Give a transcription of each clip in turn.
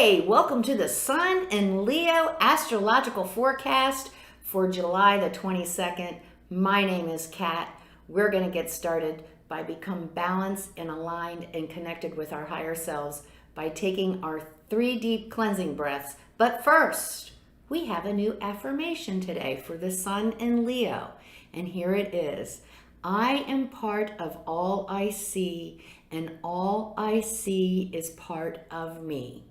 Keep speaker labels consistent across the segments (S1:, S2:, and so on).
S1: Hey, welcome to the Sun and Leo astrological forecast for July the 22nd. My name is Kat. We're going to get started by becoming balanced and aligned and connected with our higher selves by taking our 3 deep cleansing breaths. But first, we have a new affirmation today for the Sun and Leo. And here it is. I am part of all I see, and all I see is part of me.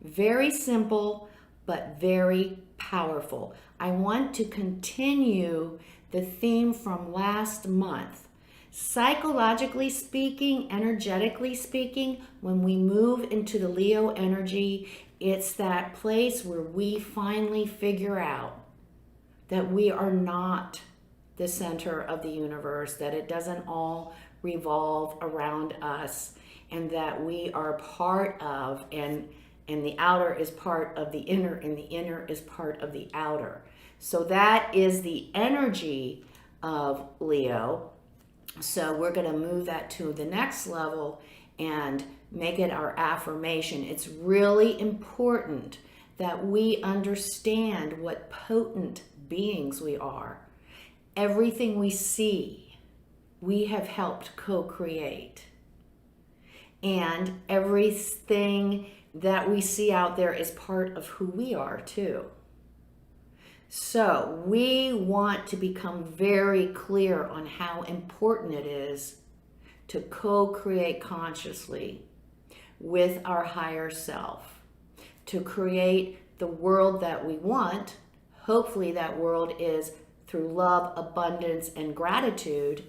S1: Very simple, but very powerful. I want to continue the theme from last month. Psychologically speaking, energetically speaking, when we move into the Leo energy, it's that place where we finally figure out that we are not the center of the universe, that it doesn't all revolve around us, and that we are part of, and the outer is part of the inner, and the inner is part of the outer. So that is the energy of Leo. So we're going to move that to the next level and make it our affirmation. It's really important that we understand what potent beings we are. Everything we see, we have helped co-create. And everything that we see out there is part of who we are too. So we want to become very clear on how important it is to co-create consciously with our higher self, to create the world that we want. Hopefully that world is through love, abundance, and gratitude,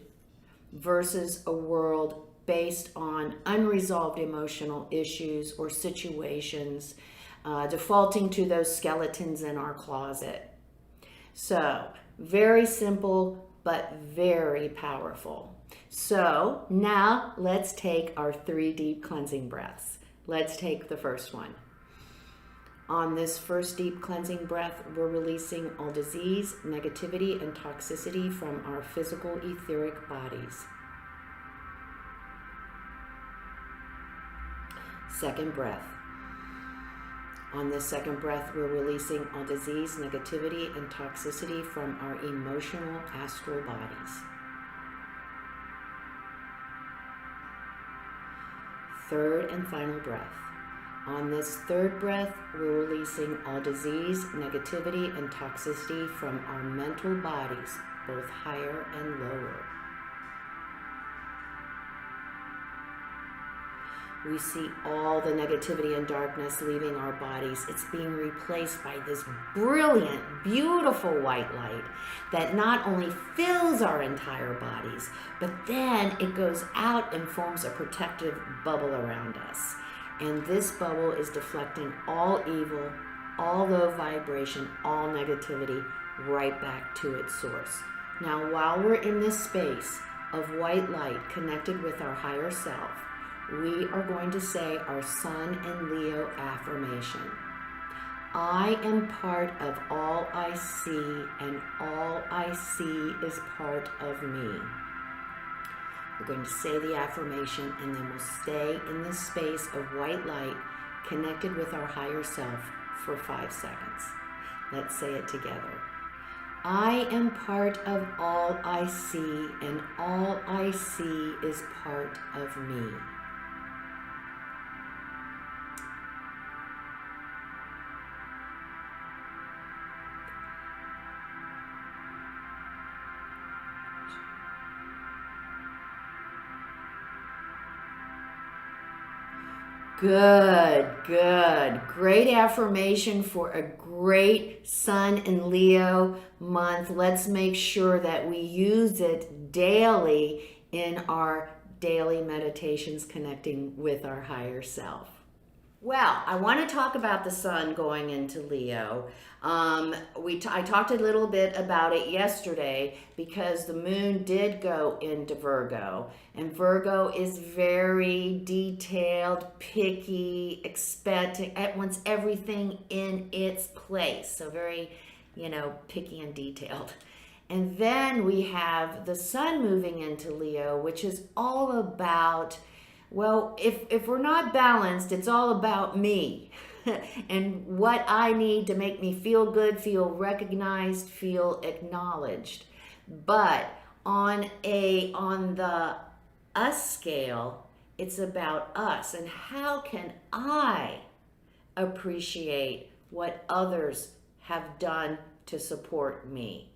S1: versus a world based on unresolved emotional issues or situations, defaulting to those skeletons in our closet. So, very simple, but very powerful. So, now let's take our 3 deep cleansing breaths. Let's take the first one. On this first deep cleansing breath, we're releasing all disease, negativity, and toxicity from our physical etheric bodies. Second breath. On this second breath, we're releasing all disease, negativity, and toxicity from our emotional astral bodies. Third and final breath. On this third breath, we're releasing all disease, negativity, and toxicity from our mental bodies, both higher and lower. We see all the negativity and darkness leaving our bodies. It's being replaced by this brilliant, beautiful white light that not only fills our entire bodies, but then it goes out and forms a protective bubble around us. And this bubble is deflecting all evil, all low vibration, all negativity right back to its source. Now, while we're in this space of white light connected with our higher self, we are going to say our Sun and Leo affirmation. I am part of all I see, and all I see is part of me. We're going to say the affirmation, and then we'll stay in this space of white light connected with our higher self for 5 seconds. Let's say it together. I am part of all I see, and all I see is part of me. Good, good. Great affirmation for a great Sun and Leo month. Let's make sure that we use it daily in our daily meditations connecting with our higher self. Well, I want to talk about the Sun going into Leo. I talked a little bit about it yesterday because the moon did go into Virgo, and Virgo is very detailed, picky, expecting, it wants everything in its place. So very, picky and detailed. And then we have the Sun moving into Leo, which is all about, well, if we're not balanced, it's all about me. and what I need to make me feel good, feel recognized, feel acknowledged. But on the us scale, it's about us and how can I appreciate what others have done to support me.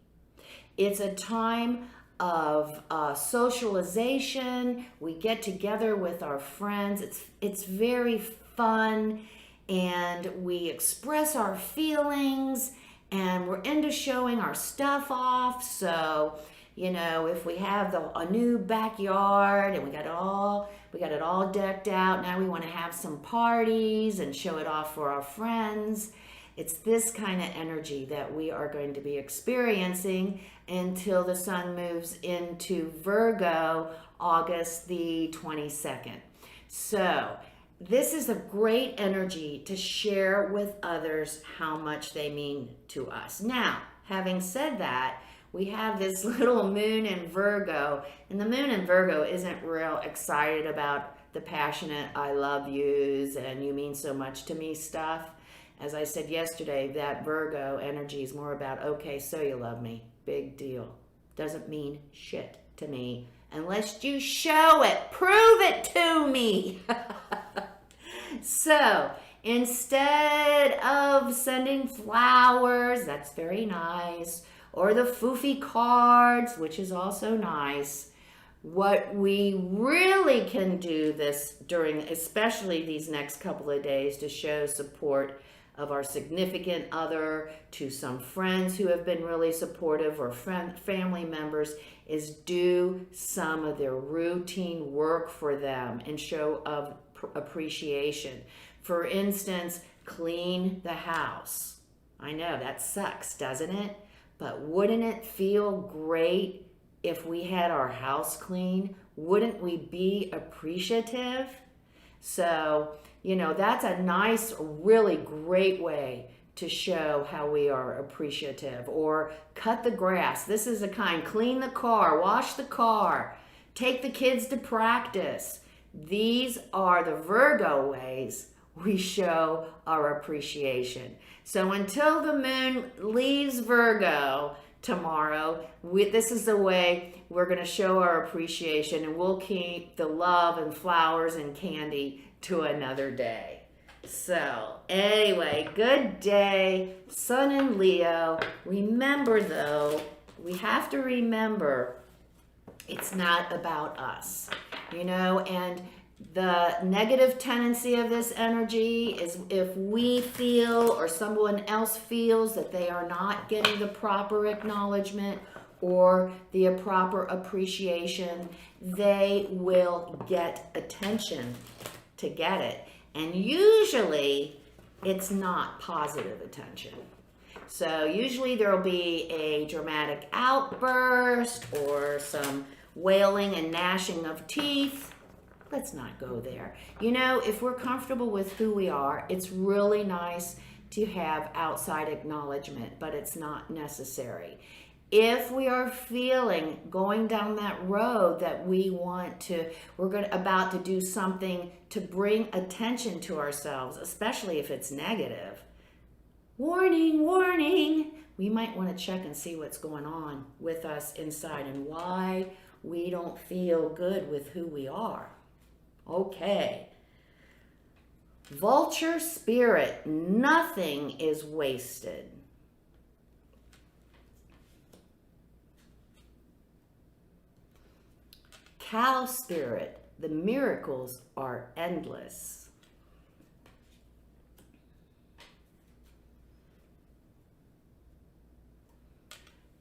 S1: It's a time of socialization. We get together with our friends. It's very fun, and we express our feelings, and we're into showing our stuff off. So, if we have a new backyard and we got it all decked out, now we want to have some parties and show it off for our friends. It's this kind of energy that we are going to be experiencing until the sun moves into Virgo, August the 22nd. So this is a great energy to share with others how much they mean to us. Now, having said that, we have this little moon in Virgo, and the moon in Virgo isn't real excited about the passionate I love yous and you mean so much to me stuff. As I said yesterday, that Virgo energy is more about, okay, so you love me. Big deal. Doesn't mean shit to me unless you show it. Prove it to me. So instead of sending flowers, that's very nice, or the foofy cards, which is also nice, what we really can do during, especially these next couple of days, to show support of our significant other, to some friends who have been really supportive, or family members, is do some of their routine work for them and show of appreciation. For instance, clean the house. I know that sucks, doesn't it? But wouldn't it feel great if we had our house clean? Wouldn't we be appreciative? So, that's a nice, really great way to show how we are appreciative. Or cut the grass. This is a kind. Clean the car, wash the car, take the kids to practice. These are the Virgo ways we show our appreciation. So until the moon leaves Virgo tomorrow, this is the way we're going to show our appreciation, and we'll keep the love and flowers and candy to another day. So anyway, good day, Sun in Leo. Remember though, we have to remember it's not about us, and the negative tendency of this energy is if we feel or someone else feels that they are not getting the proper acknowledgement or the proper appreciation, they will get attention to get it. And usually it's not positive attention. So usually there'll be a dramatic outburst or some wailing and gnashing of teeth. Let's not go there. If we're comfortable with who we are, it's really nice to have outside acknowledgement, but it's not necessary. If we are feeling going down that road that we're about to do something to bring attention to ourselves, especially if it's negative, warning, warning, we might want to check and see what's going on with us inside and why we don't feel good with who we are. Okay. Vulture spirit, nothing is wasted. Cow spirit, the miracles are endless.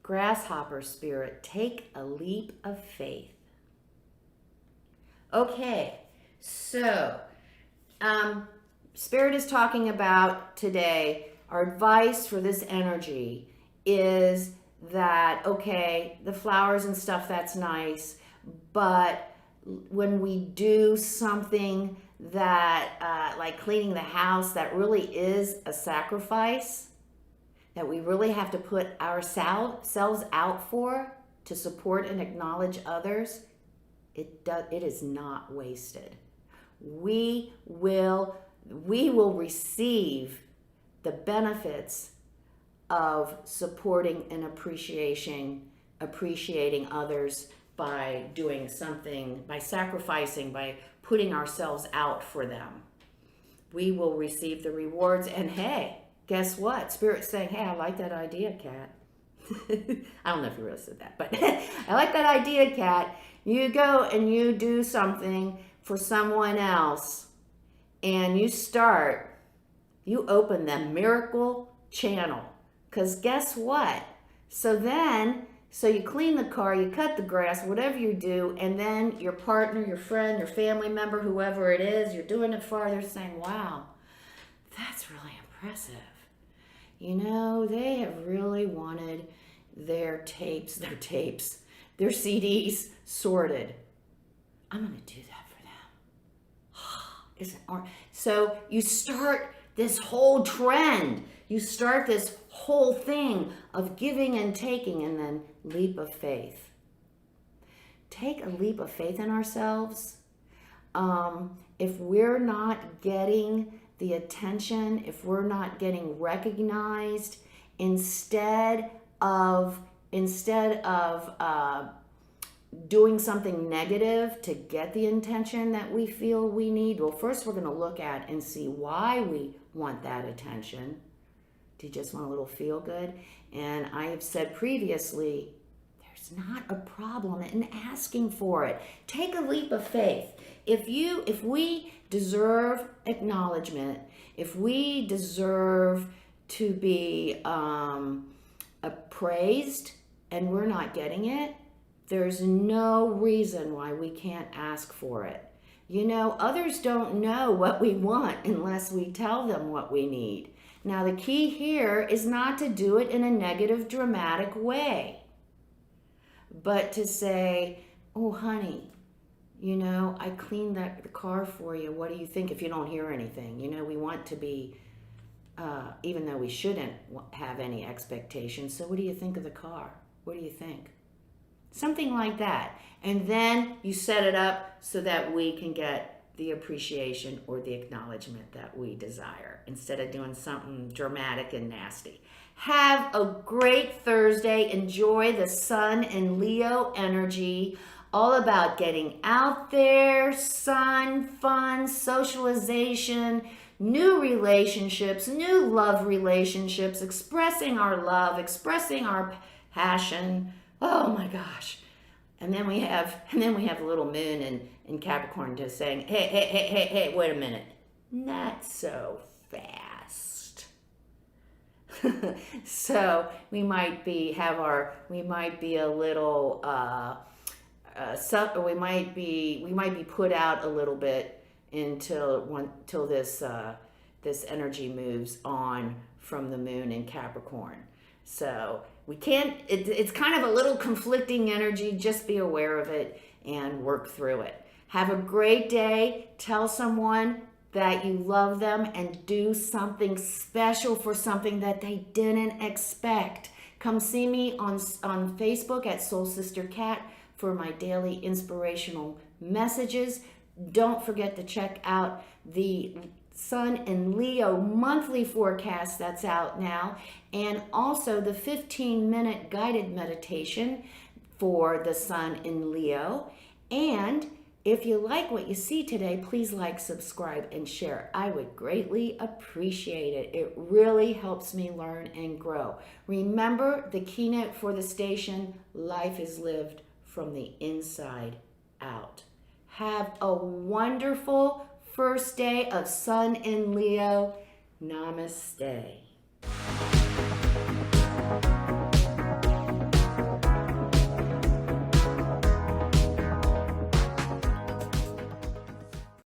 S1: Grasshopper spirit, take a leap of faith. Okay, so Spirit is talking about today, our advice for this energy is that, okay, the flowers and stuff, that's nice, but when we do something that, like cleaning the house, that really is a sacrifice, that we really have to put ourselves out for to support and acknowledge others, it is not wasted. We will we will receive the benefits of supporting and appreciating others by doing something, by sacrificing, by putting ourselves out for them. We will receive the rewards. And hey, guess what? Spirit's saying, hey, I like that idea, Kat. I don't know if you really said that, but I like that idea, Kat. You go and you do something for someone else, and you open the miracle channel. Because guess what? So you clean the car, you cut the grass, whatever you do, and then your partner, your friend, your family member, whoever it is, you're doing it for, they're saying, wow, that's really impressive. You know, they have really wanted their CDs sorted. I'm going to do that for them. So you start this whole trend. You start this whole thing of giving and taking, and then leap of faith. Take a leap of faith in ourselves. If we're not getting the attention, if we're not getting recognized, instead of doing something negative to get the attention that we feel we need, well, first we're going to look at and see why we want that attention. Do you just want a little feel good? And I have said previously, there's not a problem in asking for it. Take a leap of faith. If we deserve acknowledgement, if we deserve to be appraised and we're not getting it, there's no reason why we can't ask for it. You know, others don't know what we want unless we tell them what we need. Now, the key here is not to do it in a negative, dramatic way, but to say, oh, honey, you know, I cleaned the car for you. What do you think? If you don't hear anything, you know, we want to be, even though we shouldn't have any expectations. So what do you think of the car? What do you think? Something like that. And then you set it up so that we can get the appreciation or the acknowledgement that we desire, instead of doing something dramatic and nasty. Have a great Thursday. Enjoy the Sun and Leo energy, all about getting out there, sun, fun, socialization, new relationships, new love relationships, expressing our love, expressing our passion. Oh my gosh. And then we have a little moon in Capricorn just saying, hey, wait a minute. Not so fast. So we might be a little we might be put out a little bit until this energy moves on from the moon in Capricorn. So we can't, it's kind of a little conflicting energy. Just be aware of it and work through it. Have a great day. Tell someone that you love them and do something special for something that they didn't expect. Come see me on Facebook at Soul Sister Cat for my daily inspirational messages. Don't forget to check out the Sun and Leo monthly forecast that's out now, and also the 15-minute guided meditation for the Sun in Leo. And if you like what you see today, please like, subscribe, and share. I would greatly appreciate it. It really helps me learn and grow. Remember the keynote for the station: life is lived from the inside out. Have a wonderful first day of Sun in Leo. Namaste.